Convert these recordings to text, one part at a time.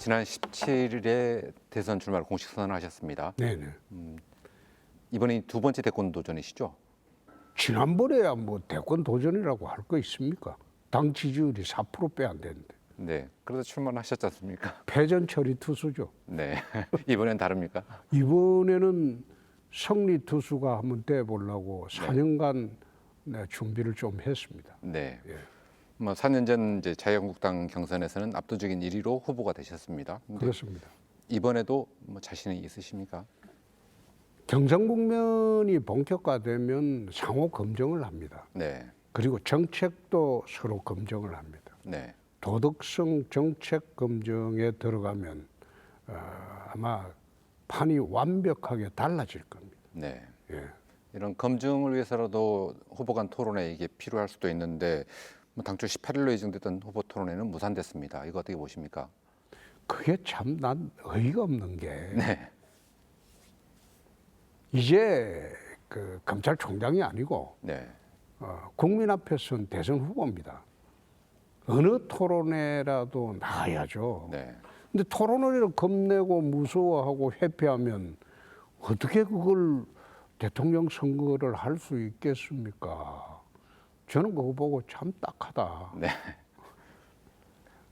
지난 17일에 대선 출마를 공식 선언하셨습니다. 네네. 이번이 두 번째 대권 도전이시죠? 지난번에야 뭐 대권 도전이라고 할 거 있습니까? 당 지지율이 4%배 안 되는데. 네. 그래서 출마를 하셨지 않습니까? 패전 처리 투수죠. 네. 이번엔 다릅니까? 이번에는胜利 투수가 한번 떼보려고 4년간 준비를 좀 했습니다. 네. 예. 뭐 4년 전 이제 자유한국당 경선에서는 압도적인 1위로 후보가 되셨습니다. 근데 그렇습니다. 이번에도 뭐 자신이 있으십니까? 경선 국면이 본격화되면 상호 검증을 합니다. 네. 그리고 정책도 서로 검증을 합니다. 네. 도덕성 정책 검증에 들어가면 아마 판이 완벽하게 달라질 겁니다. 네. 예. 이런 검증을 위해서라도 후보 간 토론회 이게 필요할 수도 있는데 뭐 당초 18일로 예정됐던 후보 토론회는 무산됐습니다. 이거 어떻게 보십니까? 그게 참 난 어이가 없는 게 네. 이제 그 검찰총장이 아니고 네. 국민 앞에 선 대선 후보입니다. 어느 토론회라도 나가야죠. 네. 근데 토론회를 겁내고 무서워하고 회피하면 어떻게 그걸 대통령 선거를 할 수 있겠습니까? 저는 그거 보고 참 딱하다. 네.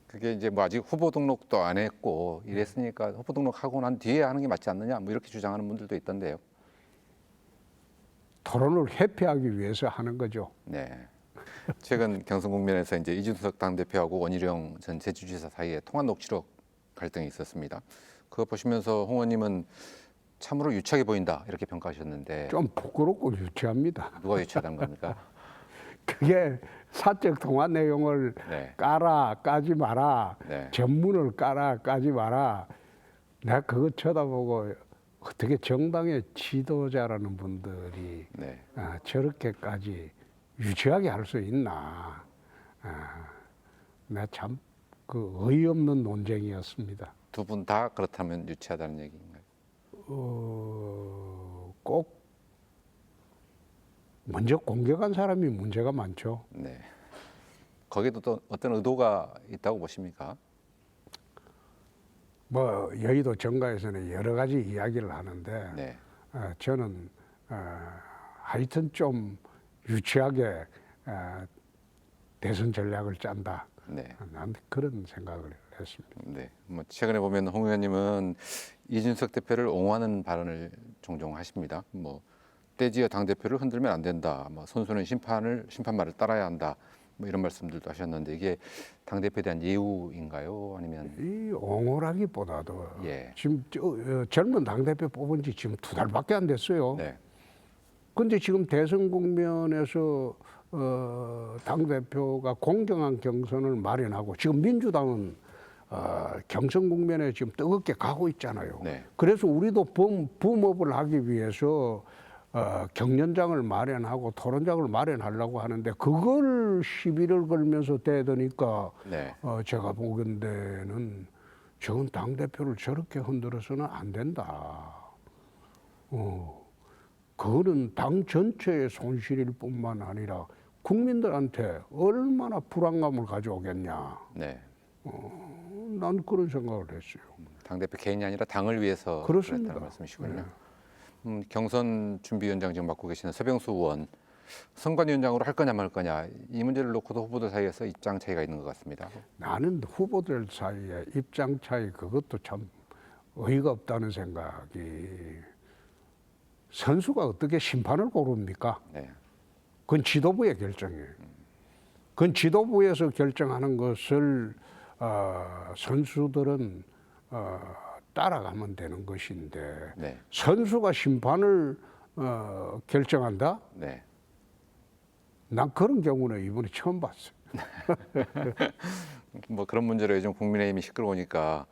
그게 이제 뭐 아직 후보 등록도 안 했고 이랬으니까 후보 등록하고 난 뒤에 하는 게 맞지 않느냐 뭐 이렇게 주장하는 분들도 있던데요. 토론을 회피하기 위해서 하는 거죠. 네. 최근 경선 국면에서 이제 이준석 당대표하고 원희룡 전 제주지사 사이에 통화 녹취록 갈등이 있었습니다. 그거 보시면서 홍 의원님은 참으로 유치하게 보인다 이렇게 평가하셨는데 좀 부끄럽고 유치합니다. 누가 유치하다는 겁니까? 그게 사적 통화 내용을 네. 까라 까지 마라 네. 전문을 까라 까지 마라 내가 그거 쳐다보고 어떻게 정당의 지도자라는 분들이 네. 저렇게까지 유치하게 할 수 있나. 내가 참 그 어이없는 논쟁이었습니다. 두 분 다 그렇다면 유치하다는 얘기인가요? 꼭 먼저 공격한 사람이 문제가 많죠. 네. 거기도 또 어떤 의도가 있다고 보십니까? 뭐 여의도 정가에서는 여러 가지 이야기를 하는데 네. 저는 하여튼 좀 유치하게 대선 전략을 짠다. 네. 난 그런 생각을 했습니다. 네. 뭐 최근에 보면 홍 의원님은 이준석 대표를 옹호하는 발언을 종종 하십니다. 뭐 떼지어 당 대표를 흔들면 안 된다. 뭐 선수는 심판 말을 따라야 한다. 뭐 이런 말씀들도 하셨는데 이게 당 대표에 대한 예우인가요? 아니면 이 옹호라기보다도 예. 지금 젊은 당 대표 뽑은 지 지금 2달밖에 안 됐어요. 네. 근데 지금 대선 국면에서 당 대표가 공정한 경선을 마련하고 지금 민주당은 경선 국면에 지금 뜨겁게 가고 있잖아요. 네. 그래서 우리도 붐업을 하기 위해서 경연장을 마련하고 토론장을 마련하려고 하는데 그걸 시비를 걸면서 대더니까 네. 제가 보건대는 저건 당 대표를 저렇게 흔들어서는 안 된다. 그거는 당 전체의 손실일 뿐만 아니라 국민들한테 얼마나 불안감을 가져오겠냐. 네. 난 그런 생각을 했어요. 당 대표 개인이 아니라 당을 위해서 그렇습니다. 그랬다는 말씀이시군요. 경선 준비위원장 지금 맡고 계시는 서병수 의원 선관위원장으로 할 거냐 말 거냐 이 문제를 놓고도 후보들 사이에서 입장 차이가 있는 것 같습니다. 나는 후보들 사이에 입장 차이 그것도 참 어이가 없다는 생각이 선수가 어떻게 심판을 고릅니까? 네. 그건 지도부의 결정이에요. 그건 지도부에서 결정하는 것을 선수들은 따라가면 되는 것인데 네. 선수가 심판을 결정한다? 네. 난 그런 경우는 이번에 처음 봤어요. 뭐 그런 문제로 요즘 국민의힘이 시끄러우니까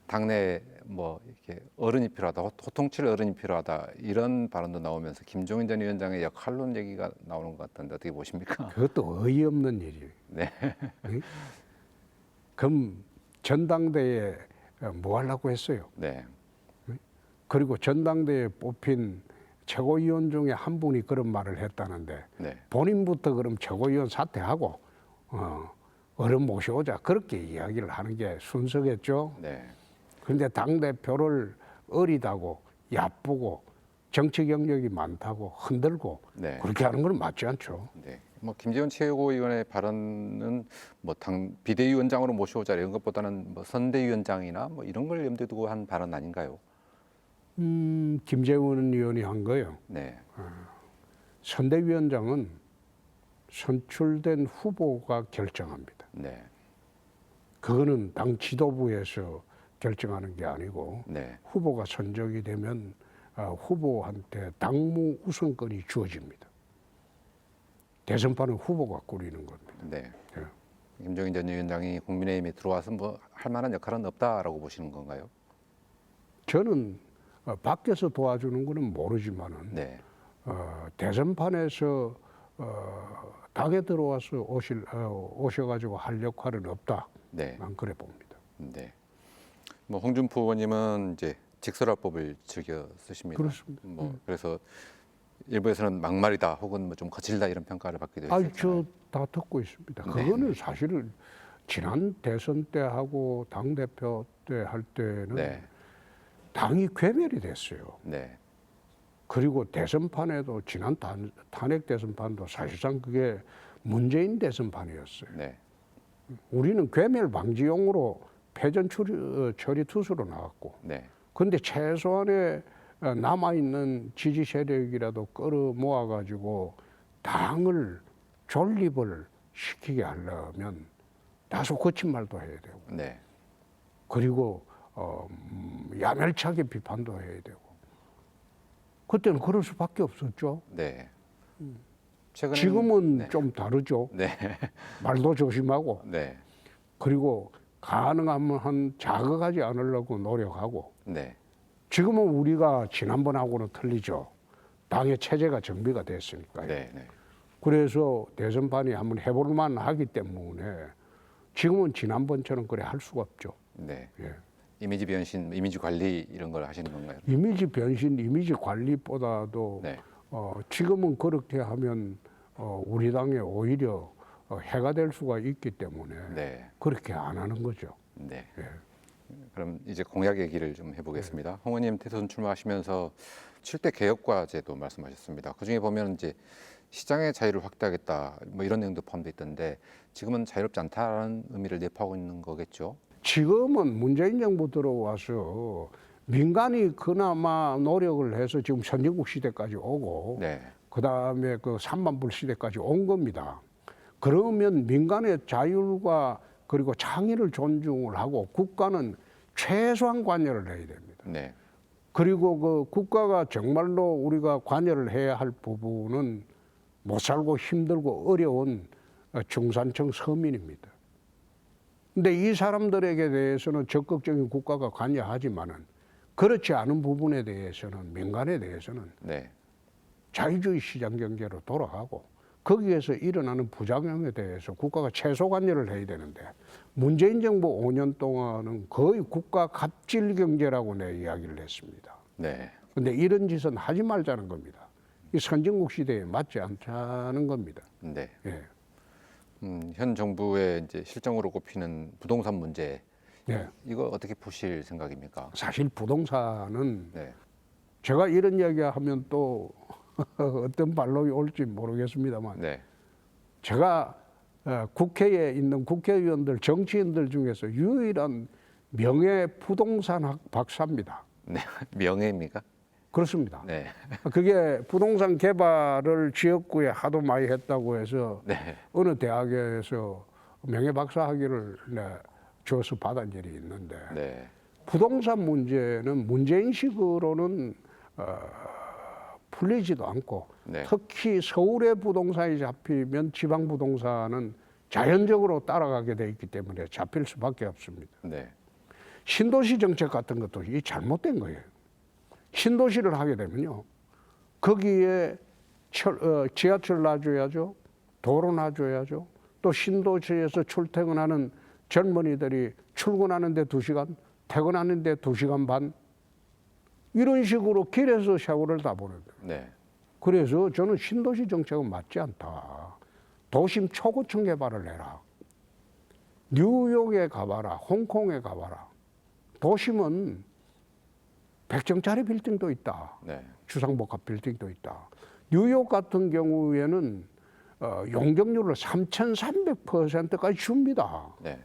당내 뭐 이렇게 어른이 필요하다, 호통칠 어른이 필요하다 이런 발언도 나오면서 김종인 전 위원장의 역할론 얘기가 나오는 것 같던데 어떻게 보십니까? 그것도 어이없는 일이에요. 네. 그럼 전당대회에 뭐 하려고 했어요? 네. 그리고 전당대회에 뽑힌 최고위원 중에 한 분이 그런 말을 했다는데 네. 본인부터 그럼 최고위원 사퇴하고 어른 모셔오자 그렇게 이야기를 하는 게 순서겠죠. 네. 그런데 당대표를 어리다고 야쁘고 정치 경력이 많다고 흔들고 네. 그렇게 하는 건 맞지 않죠. 네. 뭐 김재원 최고위원의 발언은 뭐 당 비대위원장으로 모셔오자 이런 것보다는 뭐 선대위원장이나 뭐 이런 걸 염두에 두고 한 발언 아닌가요? 김재원 의원이 한 거예요. 네. 선대위원장은 선출된 후보가 결정합니다. 네. 그거는 당 지도부에서 결정하는 게 아니고 네. 후보가 선정이 되면 후보한테 당무 우선권이 주어집니다. 대선판은 후보가 꾸리는 겁니다. 네. 예. 김종인 전 위원장이 국민의힘에 들어와서 뭐 할 만한 역할은 없다라고 보시는 건가요? 저는 밖에서 도와주는 거는 모르지만은 네. 대선판에서 당에 들어와서 오셔가지고 할 역할은 없다. 네. 난 그래 봅니다. 네. 뭐 홍준표 의원님은 이제 직설화법을 즐겨 쓰십니다. 그렇습니다. 뭐 그래서 일부에서는 막말이다 혹은 뭐 좀 거칠다 이런 평가를 받기도 했어요. 아니 저 다 듣고 있습니다. 그거는 사실은 지난 대선 때 하고 당 대표 때 할 때는 네. 당이 괴멸이 됐어요. 네. 그리고 대선판에도 지난 탄핵 대선판도 사실상 그게 문재인 대선판이었어요. 네. 우리는 괴멸 방지용으로 패전 처리 투수로 나왔고, 네. 그런데 최소한의 남아 있는 지지 세력이라도 끌어 모아 가지고 당을 존립을 시키게 하려면 다소 거친 말도 해야 되고, 네. 그리고 야멸차게 비판도 해야 되고. 그때는 그럴 수밖에 없었죠. 네. 최근에 지금은 네. 좀 다르죠. 네. 말도 조심하고, 네. 그리고 가능하면 자극하지 않으려고 노력하고. 네. 지금은 우리가 지난번하고는 틀리죠. 당의 체제가 정비가 됐으니까요. 네. 네. 그래서 대선판이 한번 해볼 만하기 때문에 지금은 지난번처럼 그래 할 수가 없죠. 네. 예. 이미지 변신, 이미지 관리 이런 걸 하시는 건가요? 이미지 변신, 이미지 관리보다도 네. 지금은 그렇게 하면 우리 당에 오히려 해가 될 수가 있기 때문에 네. 그렇게 안 하는 거죠. 네. 예. 그럼 이제 공약 얘기를 좀 해보겠습니다. 홍 의원님 대선 출마하시면서 7대 개혁과제도 말씀하셨습니다. 그 중에 보면 이제 시장의 자유를 확대하겠다 뭐 이런 내용도 포함되어 있던데 지금은 자유롭지 않다는 의미를 내포하고 있는 거겠죠? 지금은 문재인 정부 들어와서 민간이 그나마 노력을 해서 지금 선진국 시대까지 오고 네. 그다음에 그 3만 불 시대까지 온 겁니다. 그러면 민간의 자율과 그리고 창의를 존중을 하고 국가는 최소한 관여를 해야 됩니다. 네. 그리고 그 국가가 정말로 우리가 관여를 해야 할 부분은 못 살고 힘들고 어려운 중산층 서민입니다. 근데 이 사람들에게 대해서는 적극적인 국가가 관여하지만은 그렇지 않은 부분에 대해서는 민간에 대해서는 네. 자유주의 시장 경제로 돌아가고 거기에서 일어나는 부작용에 대해서 국가가 최소 관여를 해야 되는데 문재인 정부 5년 동안은 거의 국가 갑질 경제라고 내 이야기를 했습니다. 네. 근데 이런 짓은 하지 말자는 겁니다. 이 선진국 시대에 맞지 않다는 겁니다. 네. 예. 현 정부의 이제 실정으로 꼽히는 부동산 문제 예. 이거 어떻게 보실 생각입니까? 사실 부동산은 네. 제가 이런 이야기하면 또 어떤 반론이 올지 모르겠습니다만 네. 제가 국회에 있는 국회의원들, 정치인들 중에서 유일한 명예 부동산학 박사입니다. 네. 명예입니까? 그렇습니다. 네. 그게 부동산 개발을 지역구에 하도 많이 했다고 해서 네. 어느 대학에서 명예 박사 학위를 줘서 받은 일이 있는데 네. 부동산 문제는 문재인식으로는 풀리지도 않고 네. 특히 서울의 부동산이 잡히면 지방 부동산은 자연적으로 따라가게 돼 있기 때문에 잡힐 수밖에 없습니다. 네. 신도시 정책 같은 것도 이 잘못된 거예요. 신도시를 하게 되면요, 거기에 지하철 놔줘야죠, 도로 놔줘야죠. 또 신도시에서 출퇴근하는 젊은이들이 출근하는데 2시간, 퇴근하는데 2시간 반 이런 식으로 길에서 세월을 다 보내요. 네. 그래서 저는 신도시 정책은 맞지 않다. 도심 초고층 개발을 해라. 뉴욕에 가봐라, 홍콩에 가봐라. 도심은 100층짜리 빌딩도 있다. 네. 주상복합 빌딩도 있다. 뉴욕 같은 경우에는 용적률을 3,300%까지 줍니다. 네.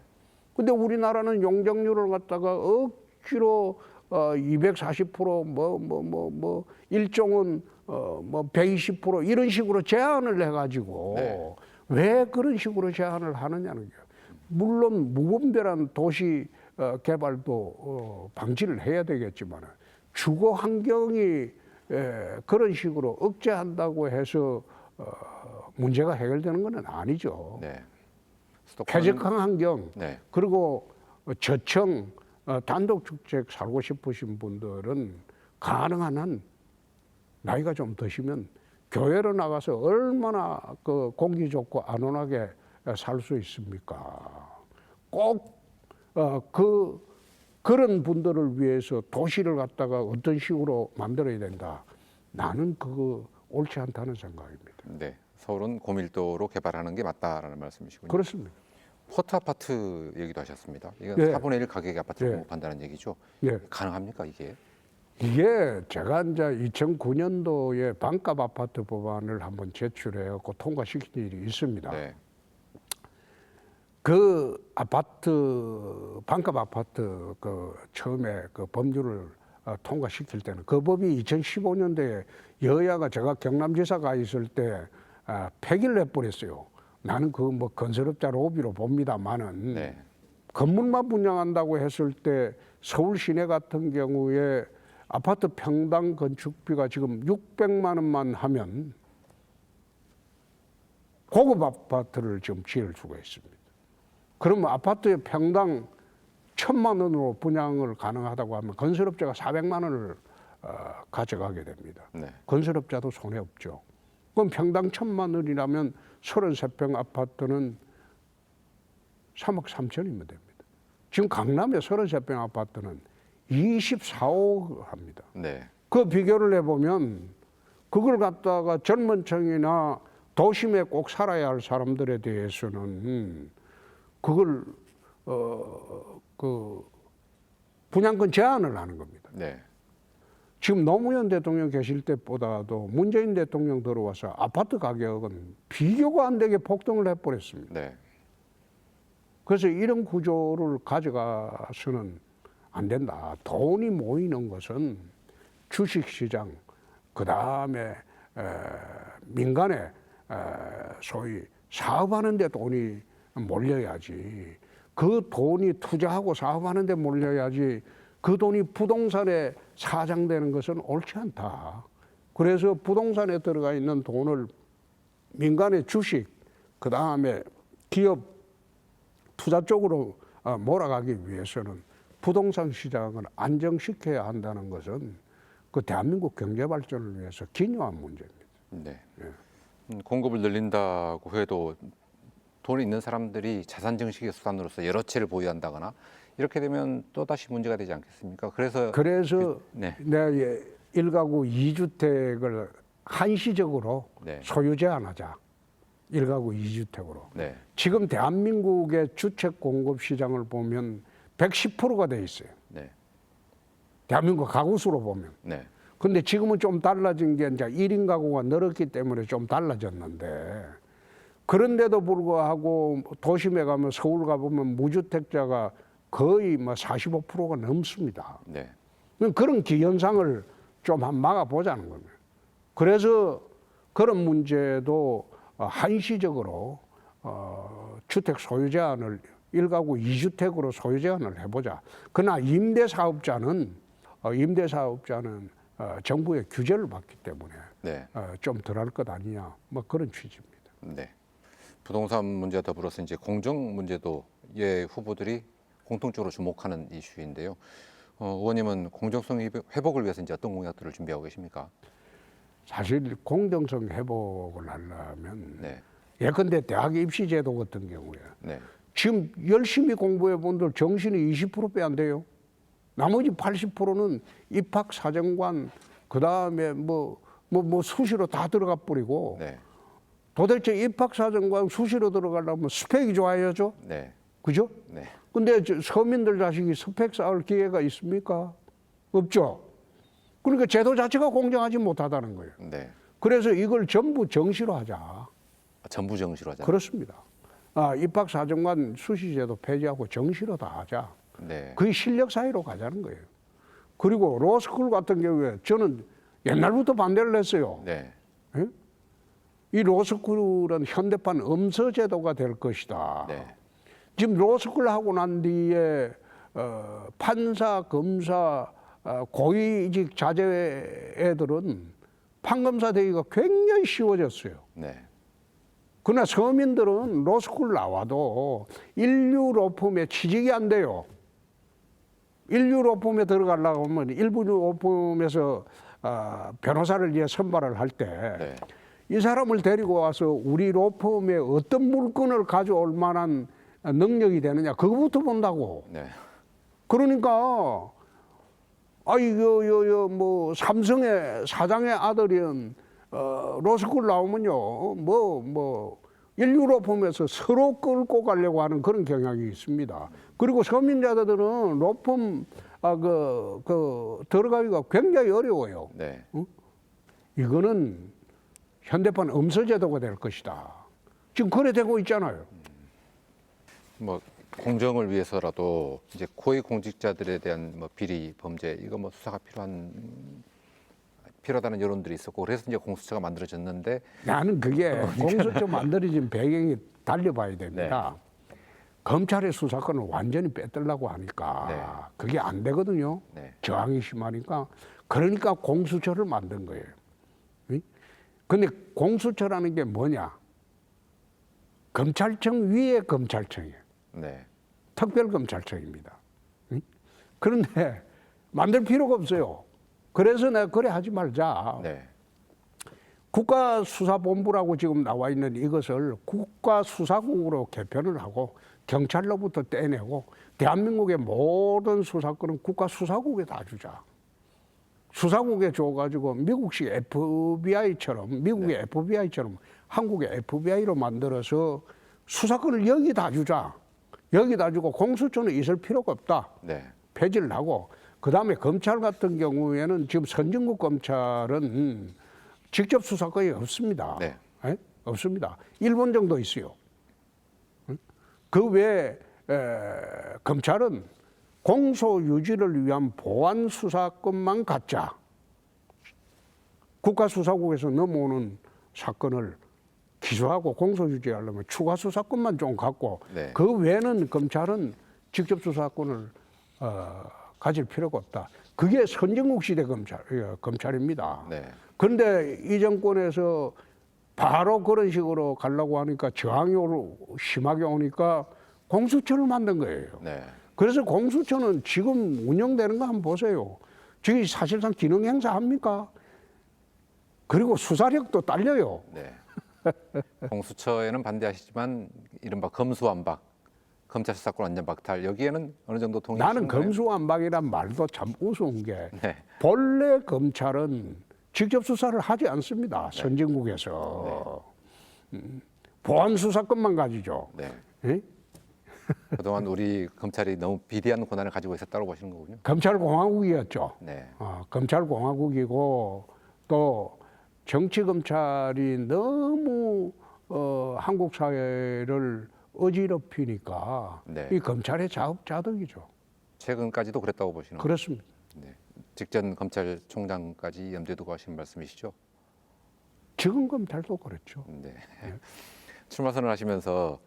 근데 근데 우리나라는 용적률을 갖다가 억지로 240% 일종은 뭐 120% 이런 식으로 제한을 해가지고 네. 왜 그런 식으로 제한을 하느냐는 거예요. 물론 무분별한 도시 개발도 방지를 해야 되겠지만 주거 환경이 그런 식으로 억제한다고 해서 문제가 해결되는 것은 아니죠. 네. 쾌적한 환경, 네. 그리고 저층 단독주택 살고 싶으신 분들은 가능한 한 나이가 좀 드시면 교회로 나가서 얼마나 그 공기 좋고 안온하게 살 수 있습니까? 꼭 그런 분들을 위해서 도시를 갖다가 어떤 식으로 만들어야 된다. 나는 그거 옳지 않다는 생각입니다. 네. 서울은 고밀도로 개발하는 게 맞다라는 말씀이시군요. 그렇습니다. 포트 아파트 얘기도 하셨습니다. 이건 네. 4분의 1 가격의 아파트를 네. 공급한다는 얘기죠. 예. 가능합니까 이게? 이게 제가 이제 2009년도에 반값 아파트 법안을 한번 제출해갖고 통과시킨 일이 있습니다. 네. 그 아파트 반값 아파트 그 처음에 그 법률을 통과시킬 때는 그 법이 2015년도에 여야가 제가 경남지사가 있을 때 폐기를 해버렸어요. 나는 그 뭐 건설업자 로비로 봅니다만은 네. 건물만 분양한다고 했을 때 서울 시내 같은 경우에 아파트 평당 건축비가 지금 600만 원만 하면 고급 아파트를 지금 지을 수가 있습니다. 그러면 아파트의 평당 1,000만 원으로 분양을 가능하다고 하면 건설업자가 400만 원을 가져가게 됩니다. 네. 건설업자도 손해 없죠. 그럼 평당 1,000만 원이라면 33평 아파트는 3억 3천이면 됩니다. 지금 강남의 33평 아파트는 24억 합니다. 네. 그 비교를 해보면 그걸 갖다가 젊은 층이나 도심에 꼭 살아야 할 사람들에 대해서는 그걸 그 분양권 제한을 하는 겁니다. 네. 지금 노무현 대통령 계실 때보다도 문재인 대통령 들어와서 아파트 가격은 비교가 안 되게 폭등을 해버렸습니다. 네. 그래서 이런 구조를 가져가서는 안 된다. 돈이 모이는 것은 주식시장, 그 다음에 민간에 소위 사업하는 데 돈이 몰려야지. 그 돈이 투자하고 사업하는 데 몰려야지. 그 돈이 부동산에 사장되는 것은 옳지 않다. 그래서 부동산에 들어가 있는 돈을 민간의 주식, 그 다음에 기업 투자 쪽으로 몰아가기 위해서는 부동산 시장을 안정시켜야 한다는 것은 그 대한민국 경제 발전을 위해서 기묘한 문제입니다. 네. 예. 공급을 늘린다고 해도 돈 있는 사람들이 자산 증식의 수단으로서 여러 채를 보유한다거나 이렇게 되면 또 다시 문제가 되지 않겠습니까? 그래서 네. 내가 1가구 2주택을 한시적으로 네. 소유 제한하자. 1가구 2주택으로. 네. 지금 대한민국의 주택 공급 시장을 보면 110%가 돼 있어요. 네. 대한민국 가구 수로 보면. 네. 근데 지금은 좀 달라진 게 이제 1인 가구가 늘었기 때문에 좀 달라졌는데 그런데도 불구하고 도심에 가면 서울 가보면 무주택자가 거의 뭐 45%가 넘습니다. 네. 그런 기현상을 좀 한번 막아보자는 겁니다. 그래서 그런 문제도 한시적으로 주택 소유 제한을 1가구 2주택으로 소유 제한을 해보자. 그러나 임대사업자는 정부의 규제를 받기 때문에 네. 좀 덜할 것 아니냐, 뭐 그런 취지입니다. 네. 부동산 문제와 더불어서 이제 공정 문제도 예 후보들이 공통적으로 주목하는 이슈인데요. 의원님은 공정성 회복을 위해서 이제 어떤 공약들을 준비하고 계십니까? 사실 공정성 회복을 하려면 네. 예컨대 대학 입시 제도 같은 경우에 네. 지금 열심히 공부해 본 분들 정신이 20% 빼안돼요. 나머지 80%는 입학 사정관 그 다음에 뭐 수시로 다 들어가 버리고 네. 도대체 입학 사정관 수시로 들어가려면 스펙이 좋아야죠. 네. 그죠? 네. 근데 서민들 자식이 스펙 쌓을 기회가 있습니까? 없죠. 그러니까 제도 자체가 공정하지 못하다는 거예요. 네. 그래서 이걸 전부 정시로 하자. 전부 정시로 하자. 그렇습니다. 입학사정관 수시제도 폐지하고 정시로 다 하자. 네. 그게 실력 사이로 가자는 거예요. 그리고 로스쿨 같은 경우에 저는 옛날부터 반대를 했어요. 네. 예? 이 로스쿨은 현대판 엄서제도가 될 것이다. 네. 지금 로스쿨 하고 난 뒤에 판사, 검사, 고위직 자제 애들은 판검사 되기가 굉장히 쉬워졌어요. 네. 그러나 서민들은 로스쿨 나와도 인류 로펌에 취직이 안 돼요. 인류 로펌에 들어가려고 하면 일부 로펌에서 변호사를 이제 선발을 할 때 이 네. 사람을 데리고 와서 우리 로펌에 어떤 물건을 가져올 만한 능력이 되느냐 그거부터 본다고. 네. 그러니까 뭐 삼성의 사장의 아들은 로스쿨 나오면요 뭐 인류 로펌에서 서로 끌고 가려고 하는 그런 경향이 있습니다. 그리고 서민자들은 로펌 들어가기가 굉장히 어려워요. 네. 이거는 현대판 엄서제도가 될 것이다. 지금 그래 되고 있잖아요. 뭐 공정을 위해서라도 이제 고위 공직자들에 대한 뭐 비리 범죄 이거 뭐 수사가 필요하다는 여론들이 있었고 그래서 이제 공수처가 만들어졌는데 나는 그게 공수처 만들어진 배경이 달려봐야 됩니다. 검찰의 수사권을 완전히 뺏으려고 하니까 네. 그게 안 되거든요. 네. 저항이 심하니까. 그러니까 공수처를 만든 거예요. 근데 공수처라는 게 뭐냐? 검찰청 위에 검찰청이에요. 네. 특별검찰청입니다. 그런데 만들 필요가 없어요. 그래서 내가 그래 하지 말자. 네. 국가수사본부라고 지금 나와 있는 이것을 국가수사국으로 개편을 하고 경찰로부터 떼내고 대한민국의 모든 수사권은 국가수사국에 다 주자. 수사국에 줘가지고 미국식 FBI처럼 미국의 FBI처럼 한국의 FBI로 만들어서 수사권을 여기다 주자. 여기다 주고 공수처는 있을 필요가 없다. 네. 폐지를 하고 그다음에 검찰 같은 경우에는 지금 선진국 검찰은 직접 수사권이 없습니다. 네. 에? 없습니다. 일본 정도 있어요. 그 외에 검찰은 공소 유지를 위한 보안 수사권만 갖자. 국가수사국에서 넘어오는 사건을 기소하고 공소 유지하려면 추가 수사권만 좀 갖고 네. 그 외에는 검찰은 직접 수사권을 가질 필요가 없다. 그게 선진국 시대 검찰입니다. 네. 그런데 이 정권에서 바로 그런 식으로 가려고 하니까 저항이 심하게 오니까 공수처를 만든 거예요. 네. 그래서 공수처는 지금 운영되는 거 한번 보세요. 지금 사실상 기능 행사합니까? 그리고 수사력도 딸려요. 네. 공수처에는 반대하시지만 이른바 검수완박, 검찰 수사권 완전 박탈 여기에는 어느 정도 동의하시는 나는 거예요? 검수완박이란 말도 참 우스운 게 네. 본래 검찰은 직접 수사를 하지 않습니다. 선진국에서. 보안 수사권만 가지죠. 네. 예? 그동안 우리 검찰이 너무 비대한 권한을 가지고 있었다고 보시는 거군요. 검찰공화국이었죠. 네. 검찰공화국이고 또 정치검찰이 너무 한국 사회를 어지럽히니까 네. 이 검찰의 자업자득이죠. 최근까지도 그랬다고 보시는 거예요. 그렇습니다. 네. 직전 검찰총장까지 염두에 두고 하신 말씀이시죠? 지금 검찰도 그렇죠. 네. 출마 선언하시면서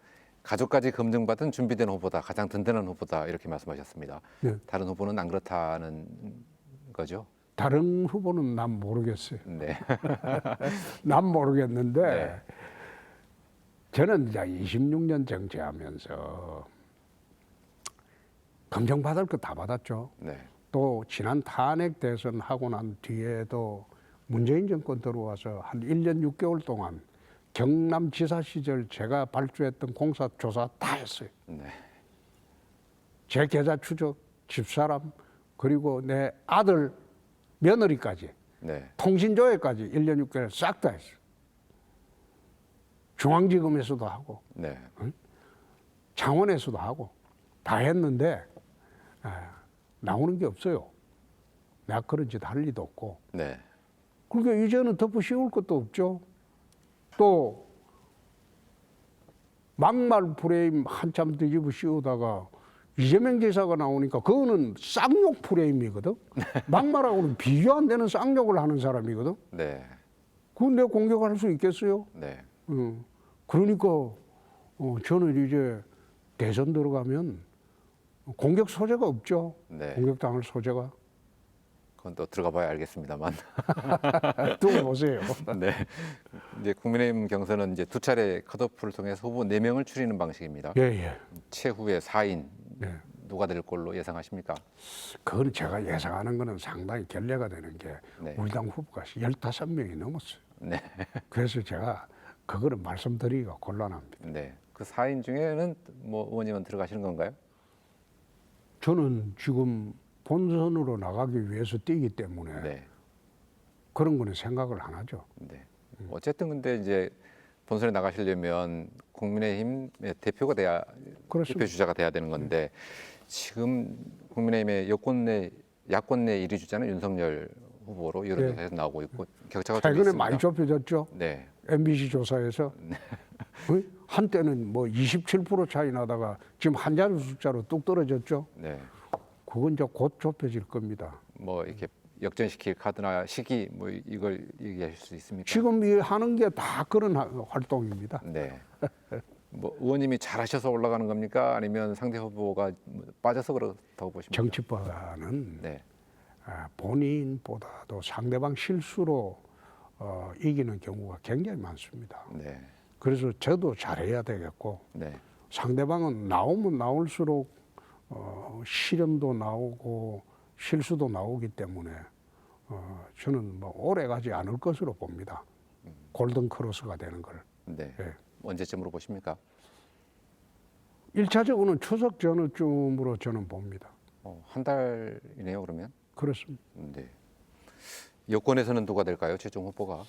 가족까지 검증받은 준비된 후보다, 가장 든든한 후보다 이렇게 말씀하셨습니다. 네. 다른 후보는 안 그렇다는 거죠? 다른 후보는 난 모르겠어요. 네. 난 모르겠는데 네. 저는 이제 26년 정치하면서 검증받을 거 다 받았죠. 네. 또 지난 탄핵 대선 하고 난 뒤에도 문재인 정권 들어와서 한 1년 6개월 동안 경남지사 시절 제가 발주했던 공사 조사 다 했어요. 네. 제 계좌 추적, 집사람, 그리고 내 아들 며느리까지 네. 통신조회까지 1년 6개월 싹 다 했어요. 중앙지검에서도 하고 네. 창원에서도 하고 다 했는데 나오는 게 없어요. 내가 그런 짓 할 리도 없고. 네. 그러니까 이제는 덮어 씌울 것도 없죠. 또 막말 프레임 한참 뒤집어 씌우다가 이재명 지사가 나오니까 그거는 쌍욕 프레임이거든. 막말하고는 비교 안 되는 쌍욕을 하는 사람이거든. 네. 그건 내가 공격할 수 있겠어요? 네. 그러니까 저는 이제 대선 들어가면 공격 소재가 없죠. 네. 공격당할 소재가. 그건 또 들어가 봐야 알겠습니다만. 두고 보세요. 네. 이제 국민의힘 경선은 이제 두 차례 컷오프를 통해서 후보 4명을 추리는 방식입니다. 예, 예. 최후의 4인 예. 누가 될 걸로 예상하십니까? 그건 제가 예상하는 거는 상당히 결례가 되는 게 네. 우리 당 후보가 15명이 넘었어요. 네. 그래서 제가 그거를 말씀드리기가 곤란합니다. 네. 그 4인 중에는 뭐 의원님은 들어가시는 건가요? 저는 지금 본선으로 나가기 위해서 뛰기 때문에 네. 그런 거는 생각을 안 하죠. 네. 어쨌든 근데 이제 본선에 나가시려면 국민의힘의 대표가 돼야 그렇습니다. 대표 주자가 돼야 되는 건데 지금 국민의힘의 야권 내 1위 주자는 윤석열 후보로 여론조사에서 나오고 있고 격차가 좀 최근에 있습니다. 많이 좁혀졌죠. 네. MBC 조사에서 한때는 뭐 27% 차이 나다가 지금 한 자리 숫자로 뚝 떨어졌죠. 네. 그건 이제 곧 좁혀질 겁니다. 뭐 이렇게 역전시킬 카드나 시기 뭐 이걸 얘기하실 수 있습니까? 지금 이 하는 게 다 그런 활동입니다. 네. 뭐 의원님이 잘하셔서 올라가는 겁니까? 아니면 상대 후보가 빠져서 그렇다고 보십니까? 정치보다는 네. 본인보다도 상대방 실수로 이기는 경우가 굉장히 많습니다. 네. 그래서 저도 잘해야 되겠고 네. 상대방은 나오면 나올수록 시련도 나오고 실수도 나오기 때문에 저는 뭐 오래 가지 않을 것으로 봅니다. 골든 크로스가 되는 걸. 네. 예. 언제쯤으로 보십니까? 1차적으로는 추석 전후쯤으로 저는 봅니다. 한 달이네요, 그러면. 그렇습니다. 네. 여권에서는 누가 될까요, 최종 후보가?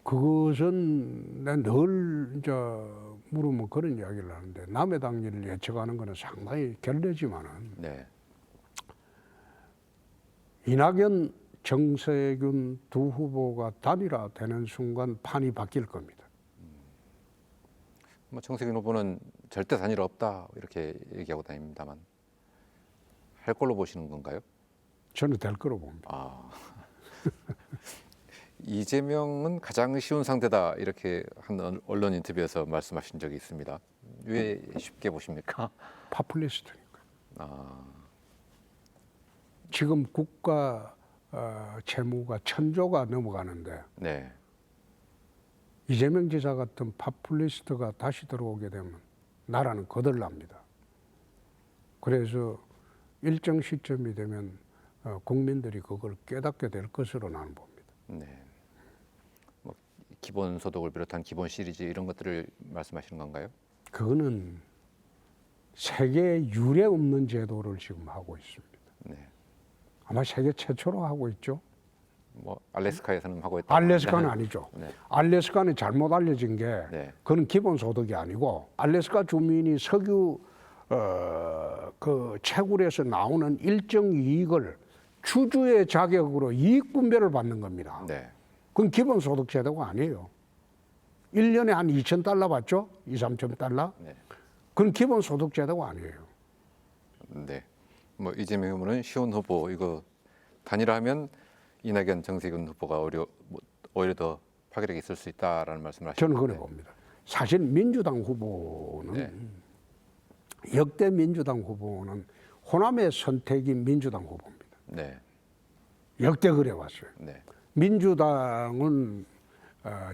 그것은 난 늘 이제 물으면 그런 이야기를 하는데 남의 당일을 예측하는 것은 상당히 결례지만은 네. 이낙연, 정세균 두 후보가 단일화되는 순간 판이 바뀔 겁니다. 뭐 정세균 후보는 절대 단일 없다 이렇게 얘기하고 다닙니다만 할 걸로 보시는 건가요? 저는 될 거로 봅니다. 아. 이재명은 가장 쉬운 상대다 이렇게 한 언론 인터뷰에서 말씀하신 적이 있습니다. 왜 쉽게 보십니까? 파퓰리스트니까. 아, 지금 국가 채무가 1,000조가 넘어가는데 네, 이재명 지사 같은 파퓰리스트가 다시 들어오게 되면 나라는 거덜납니다. 그래서 일정 시점이 되면 국민들이 그걸 깨닫게 될 것으로 나는 봅니다. 네. 뭐 기본소득을 비롯한 기본 시리즈 이런 것들을 말씀하시는 건가요? 그거는 세계에 유례 없는 제도를 지금 하고 있습니다. 네. 아마 세계 최초로 하고 있죠. 뭐 알래스카에서는 하고 있다. 알래스카는 아니죠. 네. 알래스카는 잘못 알려진 게 네. 그건 기본소득이 아니고 알래스카 주민이 석유 그 채굴에서 나오는 일정 이익을 주주의 자격으로 이익 분배를 받는 겁니다. 네. 그건 기본소득 제도가 아니에요. 1년에 한 2,000달러 받죠? 2, 3,000달러? 네. 그건 기본소득 제도가 아니에요. 네. 뭐 이재명 후보는 쉬운 후보 이거 단일화하면 이낙연, 정세균 후보가 오히려 더 파괴력이 있을 수 있다라는 말씀을 저는 하셨는데. 그래 봅니다. 사실 민주당 후보는 네. 역대 민주당 후보는 호남의 선택이 민주당 후보입니다. 네. 역대 그래 왔어요. 네. 민주당은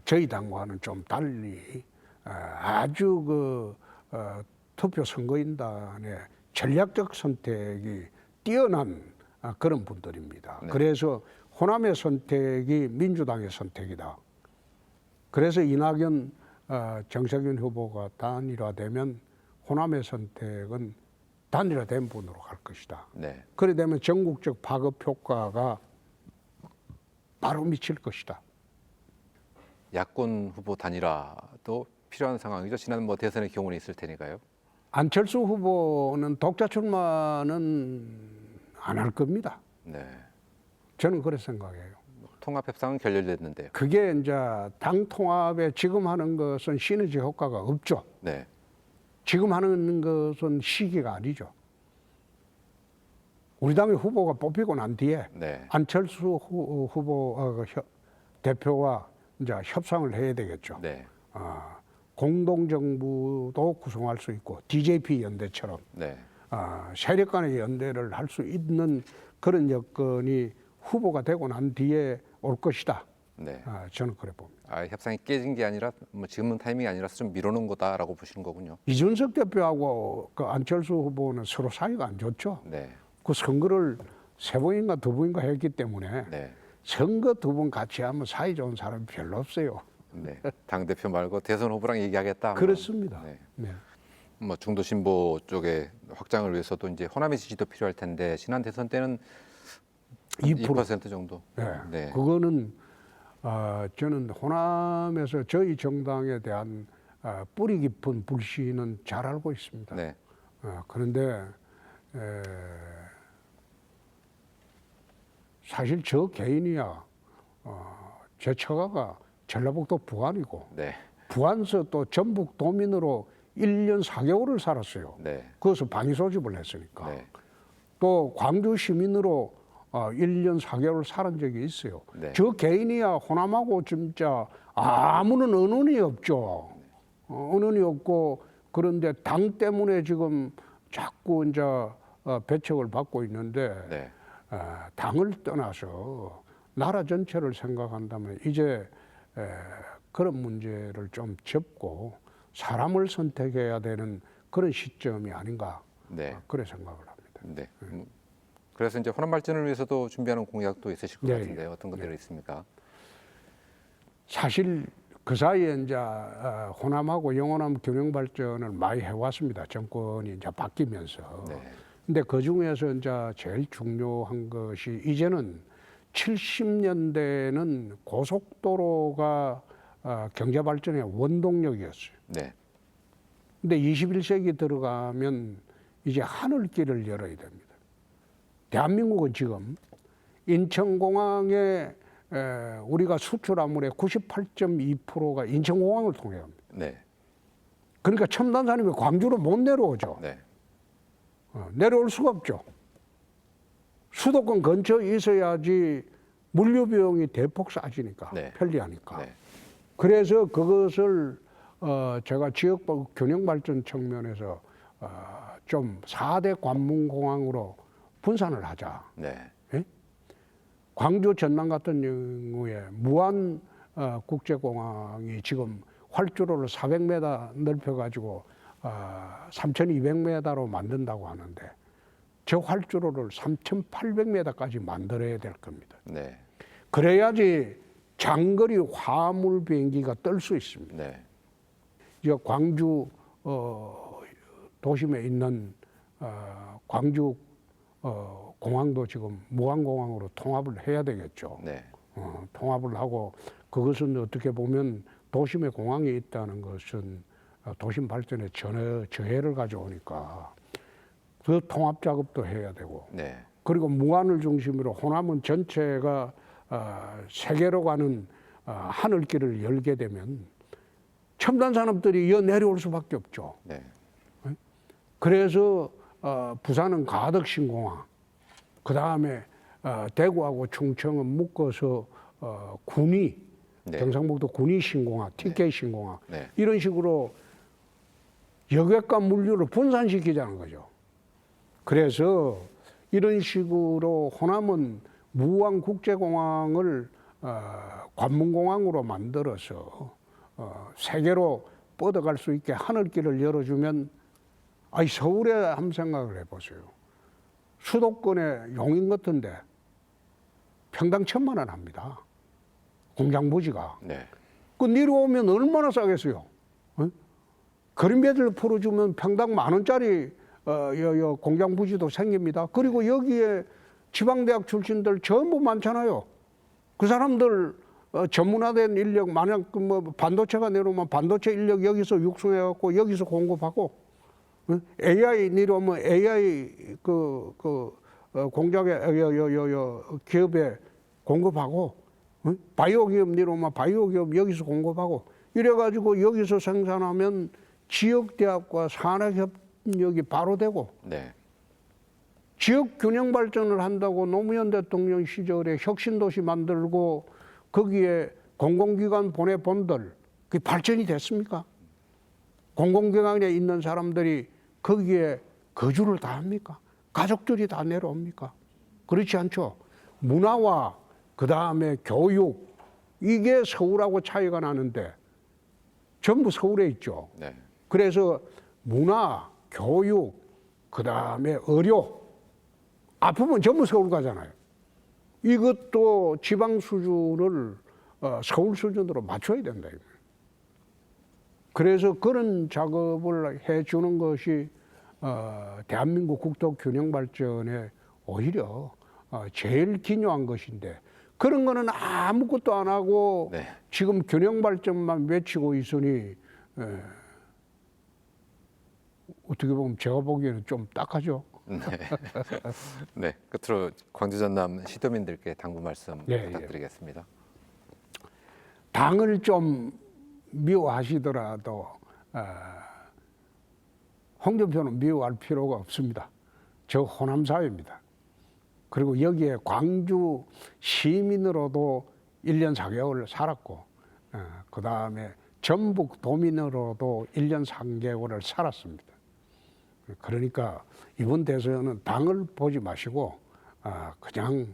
저희 당과는 좀 달리 아주 투표 선거인단의 전략적 선택이 뛰어난 그런 분들입니다. 네. 그래서 호남의 선택이 민주당의 선택이다. 그래서 이낙연, 정세균 후보가 단일화되면 호남의 선택은 단일화된 분으로 갈 것이다. 네. 그래 되면 전국적 파급 효과가 바로 미칠 것이다. 야권 후보 단일화도 필요한 상황이죠. 지난 뭐 대선의 경우는 있을 테니까요. 안철수 후보는 독자 출마는 안 할 겁니다. 네. 저는 그렇게 생각해요. 통합 협상은 결렬됐는데요. 그게 이제 당 통합에 지금 하는 것은 시너지 효과가 없죠. 네. 지금 하는 것은 시기가 아니죠. 우리 당의 후보가 뽑히고 난 뒤에 네. 안철수 후보 대표와 이제 협상을 해야 되겠죠. 네. 공동정부도 구성할 수 있고 DJP 연대처럼 네. 세력 간의 연대를 할 수 있는 그런 여건이 후보가 되고 난 뒤에 올 것이다. 네. 저는 그래 봅니다. 협상이 깨진 게 아니라 뭐 지금은 타이밍이 아니라서 좀 미뤄놓은 거다라고 보시는 거군요. 이준석 대표하고 그 안철수 후보는 서로 사이가 안 좋죠. 네. 그 선거를 3번인가 2번인가 했기 때문에 네. 선거 2번 같이 하면 사이 좋은 사람이 별로 없어요. 네. 당 대표 말고 대선 후보랑 얘기하겠다. 그렇습니다. 네. 네. 뭐 중도 신보 쪽의 확장을 위해서도 이제 호남의 지지도 필요할 텐데 지난 대선 때는 2% 정도. 네. 네. 그거는 저는 호남에서 저희 정당에 대한 뿌리 깊은 불신은 잘 알고 있습니다. 네. 그런데 사실 저 개인이야 제 처가가 전라북도 부안이고 네. 부안서 또 전북 도민으로 1년 4개월을 살았어요. 네. 거기서 방위 소집을 했으니까. 네. 또 광주 시민으로 1년 4개월 살은 적이 있어요. 네. 저 개인이야 호남하고 진짜 아무런 언언이 없죠. 언언이 없고 그런데 당 때문에 지금 자꾸 이제 배척을 받고 있는데 네. 당을 떠나서 나라 전체를 생각한다면 이제 그런 문제를 좀 접고 사람을 선택해야 되는 그런 시점이 아닌가 네. 그래 생각을 합니다. 네. 그래서 이제 호남 발전을 위해서도 준비하는 공약도 있으실 것 네. 같은데 어떤 것들이 있습니까? 사실 그 사이에 이제 호남하고 영호남 균형 발전을 많이 해왔습니다. 정권이 이제 바뀌면서. 네. 근데 그 중에서 이제 제일 중요한 것이 이제는 70년대는 고속도로가 경제 발전의 원동력이었어요. 네. 근데 21세기 들어가면 이제 하늘길을 열어야 됩니다. 대한민국은 지금 인천공항에 우리가 수출화물의 98.2%가 인천공항을 통해 갑니다. 네. 그러니까 첨단산업이 광주로 못 내려오죠. 네. 내려올 수가 없죠. 수도권 근처에 있어야지 물류 비용이 대폭 싸지니까 네. 편리하니까. 네. 그래서 그것을 제가 지역 균형 발전 측면에서 좀 4대 관문공항으로 분산을 하자. 네. 예? 광주 전남 같은 경우에 무안 국제공항이 지금 활주로를 400m 넓혀가지고 3,200m로 만든다고 하는데 저 활주로를 3,800m까지 만들어야 될 겁니다. 네. 그래야지 장거리 화물 비행기가 뜰 수 있습니다. 네. 이 광주 도심에 있는 광주 공항도 지금 무안공항으로 통합을 해야 되겠죠. 네. 통합을 하고 그것은 어떻게 보면 도심에 공항이 있다는 것은 도심 발전에 저해를 가져오니까 그 통합 작업도 해야 되고 네. 그리고 무안을 중심으로 호남은 전체가 세계로 가는 하늘길을 열게 되면 첨단 산업들이 이어 내려올 수밖에 없죠. 네. 그래서 부산은 가덕 신공항, 그 다음에 대구하고 충청은 묶어서 군위, 네. 경상북도 군위 신공항, TK 신공항 네. 이런 식으로 여객과 물류를 분산시키자는 거죠. 그래서 이런 식으로 호남은 무안 국제공항을 관문공항으로 만들어서 세계로 뻗어갈 수 있게 하늘길을 열어주면 아니 서울에 한번 생각을 해보세요. 수도권의 용인 같은데 평당 1,000만 원 합니다. 공장 부지가. 네. 그 내려오면 얼마나 싸겠어요. 그린벨트를 풀어주면 평당 10,000원짜리 공장 부지도 생깁니다. 그리고 여기에 지방대학 출신들 전부 많잖아요. 그 사람들 전문화된 인력, 만약 뭐 반도체가 내려오면 반도체 인력 여기서 육성해갖고 여기서 공급하고 AI 니로면 AI 공장에 기업에 공급하고 바이오 기업 니로면 바이오 기업 여기서 공급하고 이래가지고 여기서 생산하면 지역 대학과 산학 협력이 바로 되고 네. 지역 균형 발전을 한다고 노무현 대통령 시절에 혁신도시 만들고 거기에 공공기관 보내본들 그게 발전이 됐습니까? 공공기관에 있는 사람들이 거기에 거주를 다 합니까? 가족들이 다 내려옵니까? 그렇지 않죠. 문화와 그 다음에 교육 이게 서울하고 차이가 나는데 전부 서울에 있죠. 네. 그래서 문화, 교육, 그 다음에 의료 아프면 전부 서울 가잖아요. 이것도 지방 수준을 서울 수준으로 맞춰야 된다. 그래서 그런 작업을 해주는 것이 대한민국 국토 균형 발전에 오히려 제일 기묘한 것인데 그런 거는 아무것도 안 하고 네. 지금 균형 발전만 외치고 있으니 어떻게 보면 제가 보기에는 좀 딱하죠. 네. 네. 끝으로 광주 전남 시도민들께 당부 말씀 네, 부탁드리겠습니다. 당을 좀 미워하시더라도 홍준표는 미워할 필요가 없습니다. 저 호남 사회입니다. 그리고 여기에 광주 시민으로도 1년 4개월 살았고 그 다음에 전북 도민으로도 1년 3개월을 살았습니다. 그러니까 이번 대선은 당을 보지 마시고 그냥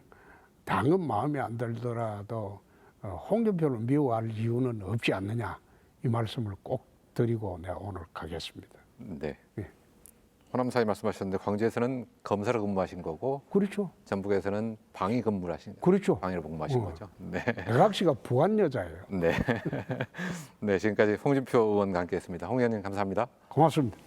당은 마음에 안 들더라도 홍준표를 미워할 이유는 없지 않느냐 이 말씀을 꼭 드리고 내가 오늘 가겠습니다. 네. 예. 호남사회 말씀하셨는데 광주에서는 검사로 근무하신 거고 그렇죠. 전북에서는 방위 근무를 하신 그렇죠. 방위로 복무하신 거죠. 네. 백악 씨가 부한 여자예요. 네. 네, 지금까지 홍준표 의원과 함께했습니다. 홍 의원님 감사합니다. 고맙습니다.